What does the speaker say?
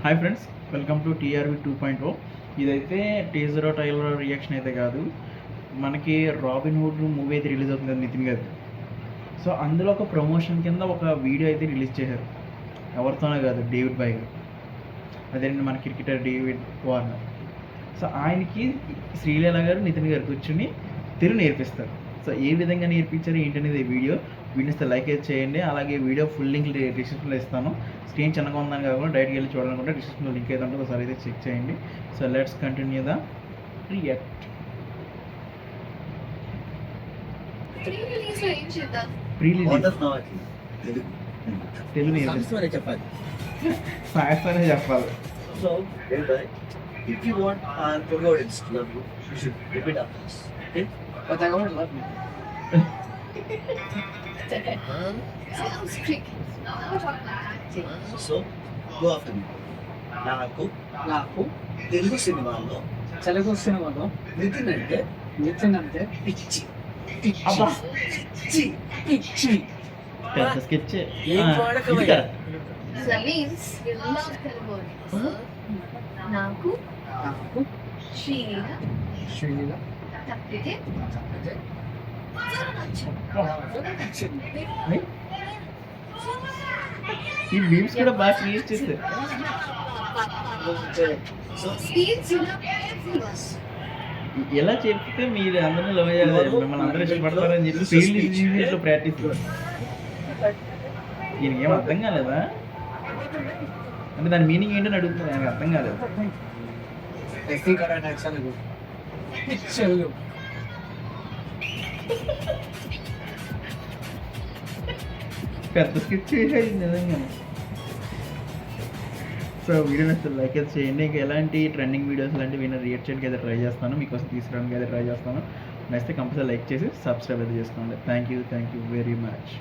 Hi friends, welcome to టీఆర్వి 2.0. ఇదైతే teaser trailer reaction అయితే కాదు, మనకి రాబిన్ హుడ్ మూవీ అయితే రిలీజ్ అవుతుంది కదా నితిన్ గారు. సో అందులో ఒక ప్రమోషన్ కింద ఒక వీడియో అయితే రిలీజ్ చేశారు. ఎవరితోనే కాదు, డేవిడ్ బాయ్ గారు. అదేంటి మన క్రికెటర్ డేవిడ్ వార్నర్. సో ఆయనకి శ్రీలీల గారు నితిన్ గారు కూర్చుని తెలుగు నేర్పిస్తారు. సో ఏ విధంగా నేర్పించారు ఏంటనేది వీడియో వీడియోస్తే లైక్ అయితే చేయండి. అలాగే వీడియో ఫుల్ లింక్ డిస్క్రిప్షన్లో ఇస్తాను. స్క్రీన్ చిన్నగా ఉందని కాకుండా డైరెక్ట్గా వెళ్ళి చూడాలనుకుంటే డిస్క్రిప్షన్లో లింక్ అయితే ఉంటుంది, ఒకసారి అయితే చెక్ చేయండి. So let's continue the react. Telugu చెప్పాలి. సాయస్తోనే చెప్పాలి. So, if you want our audience to love you, you should repeat after us. Okay? But I won't love you. Sounds tricky. So, go after me. నాకు తెలుగు సినిమాలో నితిన్ అంటే పిచ్చి అబ్బా. పిచ్చి పెద్ద sketch. So that means you love Telugu. నాకు శ్రీలీల తప్పితే ఈ మీమ్స్ కూడా బాగా క్రియేట్ చేస్తారు. ఎలా చెప్తే మీరు అందరినీ లవ్ చేయాలి, మిమ్మల్ని అందరూ ఇష్టపడతారని చెప్పి ఫీల్డ్ ప్రాక్టీస్. ఈయనకి ఏం అర్థం కాలేదా అంటే దాని మీనింగ్ ఏంటని అడుగుతుంది, నాకు అర్థం కాలేదు. పెద్ద స్కిచ్ చేసేది నిజంగా. సో వీడియో నచ్చితే లైక్ అయితే చేయండి. ఇంకా ఎలాంటి ట్రెండింగ్ వీడియోస్ లాంటివి నేను రియాక్ట్ చేయడానికి అయితే ట్రై చేస్తాను, మీకోసం తీసుకురావడానికి అయితే ట్రై చేస్తాను. నచ్చితే కంపల్సరీ లైక్ చేసి సబ్స్క్రైబ్ అయితే చేసుకోండి. Thank you very much.